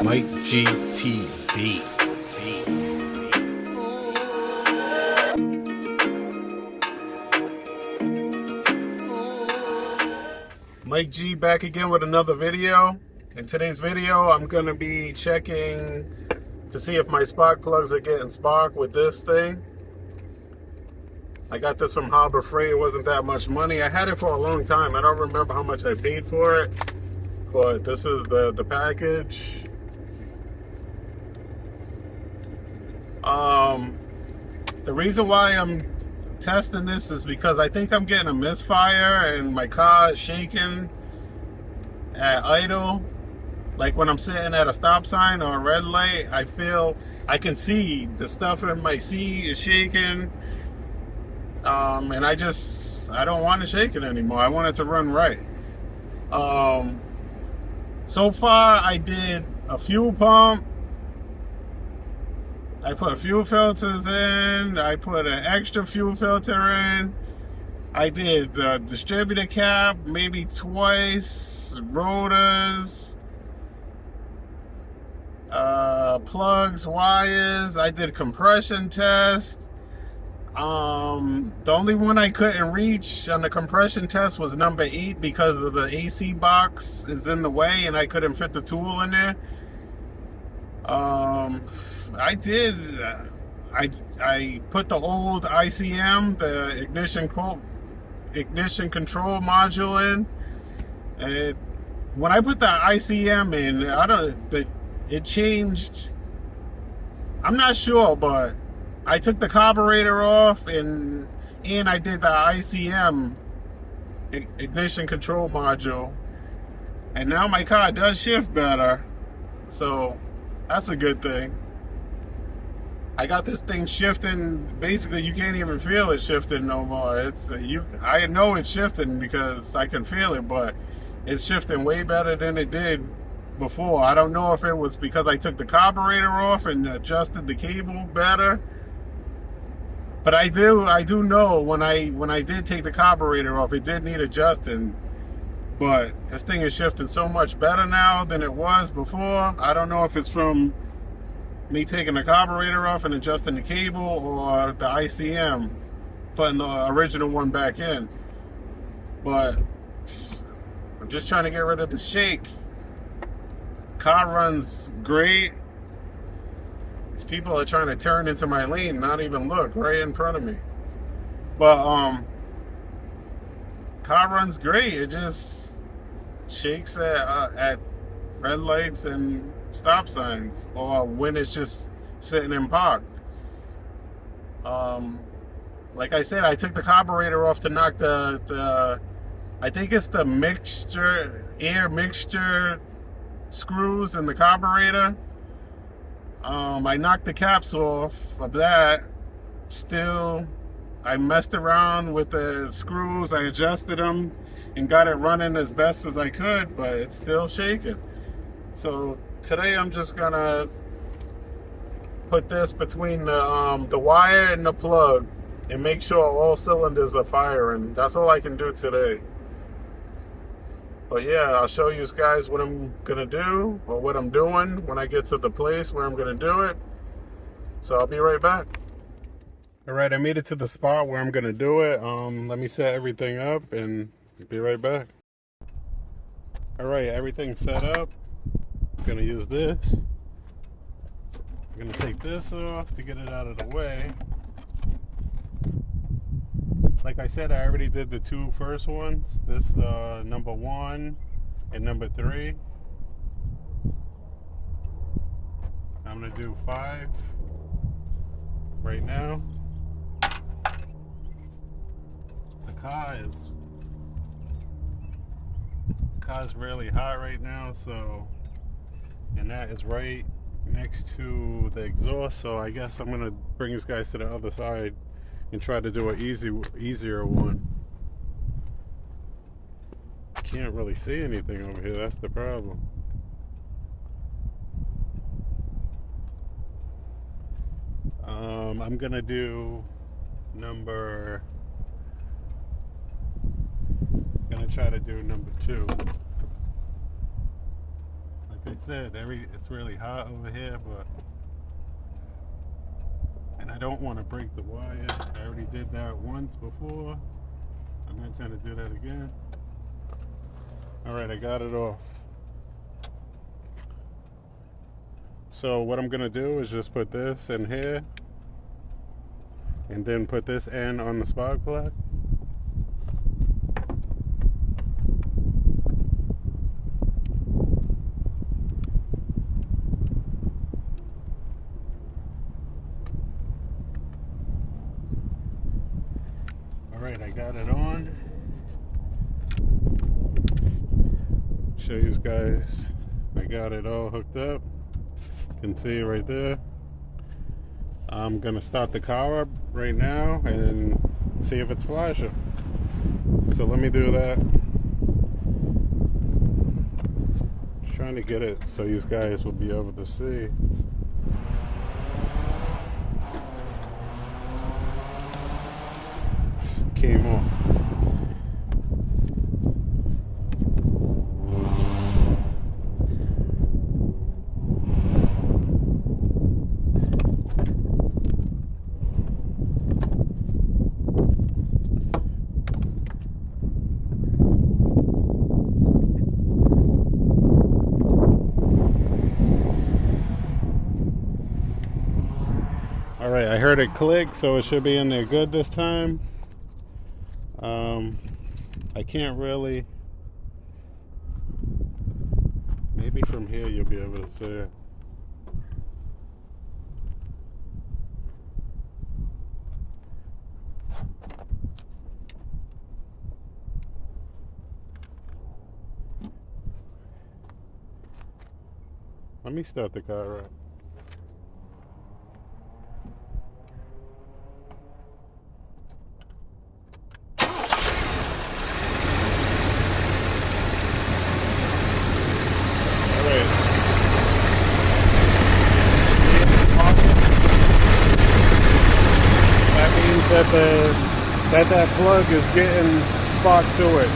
MIKEGTV. Mike G back again with another video. In today's video, I'm going to be checking to see if my spark plugs are getting spark with this thing. I got this from Harbor Freight. It wasn't that much money. I had it for a long time. I don't remember how much I paid for it, but this is the package. The reason why I'm testing this is because I think I'm getting a misfire and my car is shaking at idle. Like when I'm sitting at a stop sign or a red light, I feel I can see the stuff in my seat is shaking. And I don't want to shake it anymore. I want it to run right. So far I did a fuel pump. I put fuel filters in. I put an extra fuel filter in. I did the distributor cap maybe twice, rotors, plugs, wires. I did compression test. The only one I couldn't reach on the compression test was number 8 because of the AC box is in the way and I couldn't fit the tool in there. I put the old ICM, the ignition control module in. And when I put the ICM in, it changed. I'm not sure, but I took the carburetor off and I did the ICM ignition control module, and now my car does shift better, so that's a good thing. I got this thing shifting. Basically, you can't even feel it shifting no more. I know it's shifting because I can feel it, but it's shifting way better than it did before. I don't know if it was because I took the carburetor off and adjusted the cable better. But I do know when I did take the carburetor off, it did need adjusting. But this thing is shifting so much better now than it was before. I don't know if it's from me taking the carburetor off and adjusting the cable, or the ICM putting the original one back in. But I'm just trying to get rid of the shake. Car runs great. These people are trying to turn into my lane, not even look right in front of me. But car runs great. It just shakes at red lights and stop signs, or when it's just sitting in park. Like I said, I took the carburetor off to knock the I think it's the air mixture screws in the carburetor. I knocked the caps off of that. Still, I messed around with the screws. I adjusted them and got it running as best as I could, but it's still shaking. So today I'm just gonna put this between the wire and the plug and make sure all cylinders are firing. That's all I can do today. But yeah, I'll show you guys what I'm gonna do, or what I'm doing when I get to the place where I'm gonna do it. So I'll be right back. All right, I made it to the spot where I'm gonna do it. Let me set everything up and be right back. All right, everything's set up. I'm gonna use this. I'm gonna take this off to get it out of the way. Like I said, I already did the 2 first ones. This number 1 and number 3. I'm gonna do 5 right now. The car's really hot right now, so, and that is right next to the exhaust, so I guess I'm gonna bring you guys to the other side and try to do an easier one. Can't really see anything over here, that's the problem. I'm gonna do number try to do number 2. I said, it's really hot over here, and I don't want to break the wire. I already did that once before. I'm not trying to do that again. All right, I got it off. So what I'm gonna do is just put this in here, and then put this end on the spark plug. Alright, I got it on. Show you guys, I got it all hooked up. You can see it right there. I'm gonna start the car up right now and see if it's flashing. So let me do that. Just trying to get it so you guys will be able to see. Came off. All right, I heard it click, so it should be in there good this time. I can't really. Maybe from here you'll be able to see it. Let me start the car up. That plug is getting spark to it.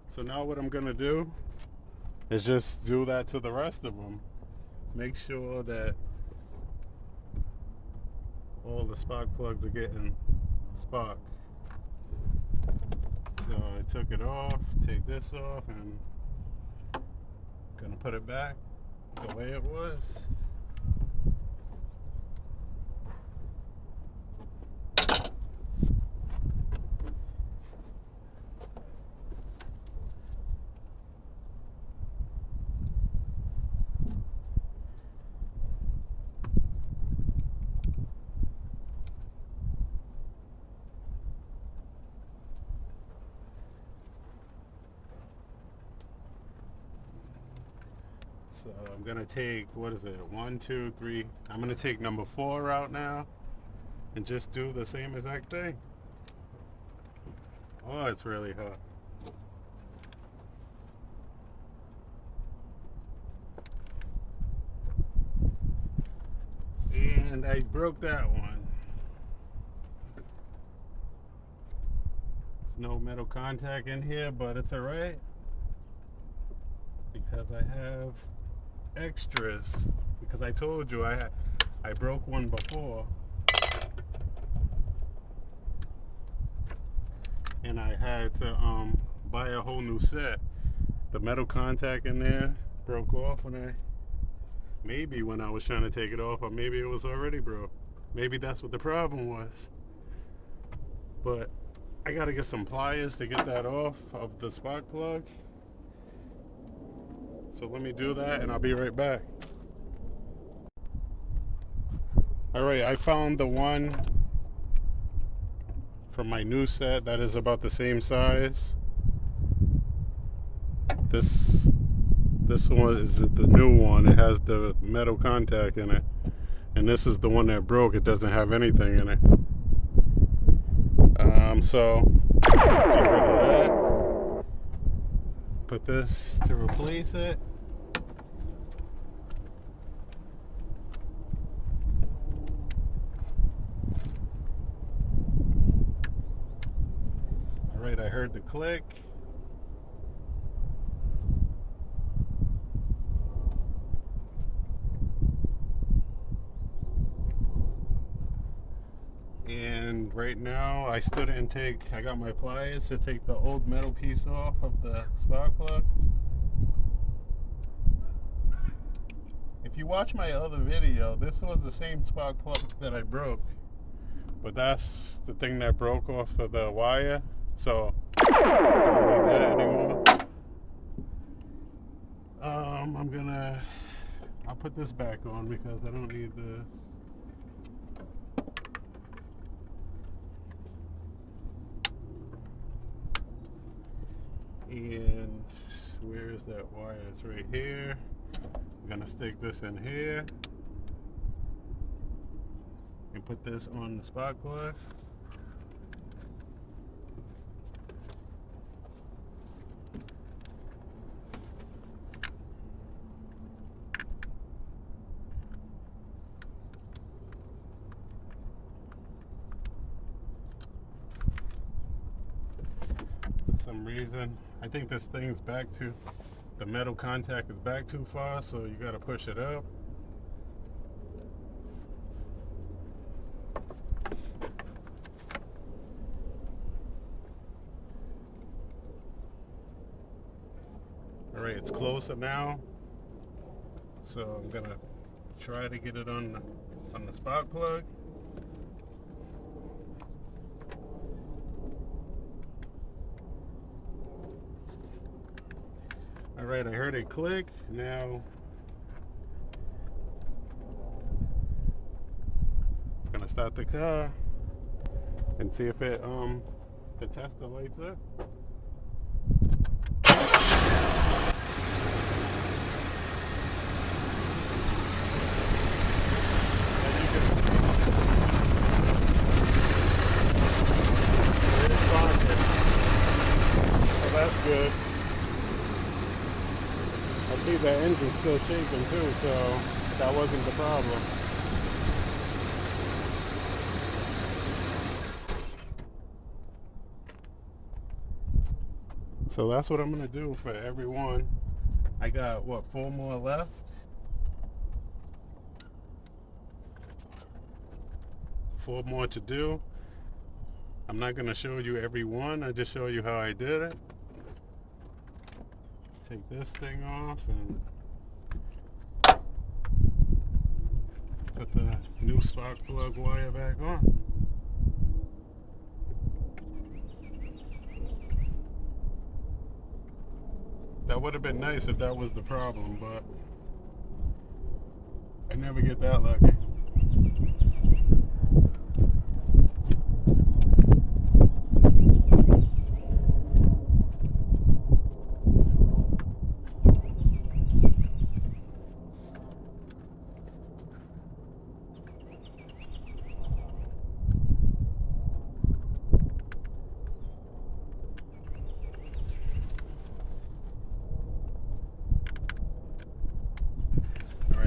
So now what I'm gonna do is just do that to the rest of them. Make sure that all the spark plugs are getting spark. So I took it off, take this off, and gonna put it back the way it was. So I'm gonna take, what is it, 1, 2, 3. I'm gonna take number 4 out now and just do the same exact thing. Oh, it's really hot. And I broke that one. There's no metal contact in here, but it's alright because I have extras, because I told you I broke one before and I had to buy a whole new set. The metal contact in there broke off maybe when I was trying to take it off, or maybe it was already broke. Maybe that's what the problem was. But I gotta get some pliers to get that off of the spark plug. So let me do that and I'll be right back. Alright, I found the one from my new set that is about the same size. This one is the new one. It has the metal contact in it. And this is the one that broke. It doesn't have anything in it. So get rid of that. Put this to replace it. Right, I heard the click. And right now I still didn't take, I got my pliers to take the old metal piece off of the spark plug. If you watch my other video, this was the same spark plug that I broke, but that's the thing that broke off of the wire, so I don't need that anymore. I'll put this back on because I don't need the and where is that wire? It's right here. I'm gonna stick this in here and put this on the spark plug. For some reason, I think this thing's back to, the metal contact is back too far, so you gotta push it up. All right, it's closer now, so I'm gonna try to get it on the spark plug. All right, I heard it click. Now I'm gonna start the car and see if it the tester lights up. As you can see, it responded. So that's good. I see the engine still shaking too, so that wasn't the problem. So that's what I'm gonna do for everyone. I got what, 4 more left? 4 more to do. I'm not gonna show you every one, I just show you how I did it. Take this thing off and put the new spark plug wire back on. That would have been nice if that was the problem, but I never get that lucky.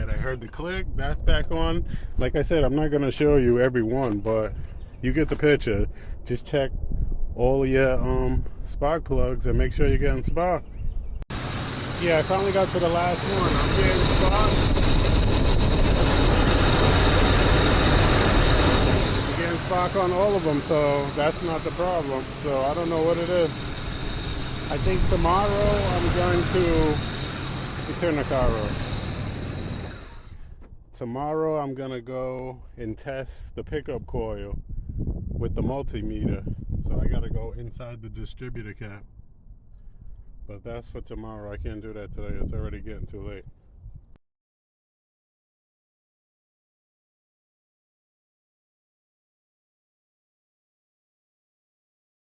I heard the click, that's back on. Like I said, I'm not going to show you every one, but you get the picture. Just check all your spark plugs and make sure you're getting spark. Yeah, I finally got to the last one. I'm getting spark. I'm getting spark on all of them, so that's not the problem. So I don't know what it is. I think tomorrow I'm going to turn the car off. Tomorrow I'm gonna go and test the pickup coil with the multimeter. So I gotta go inside the distributor cap. But that's for tomorrow. I can't do that today. It's already getting too late.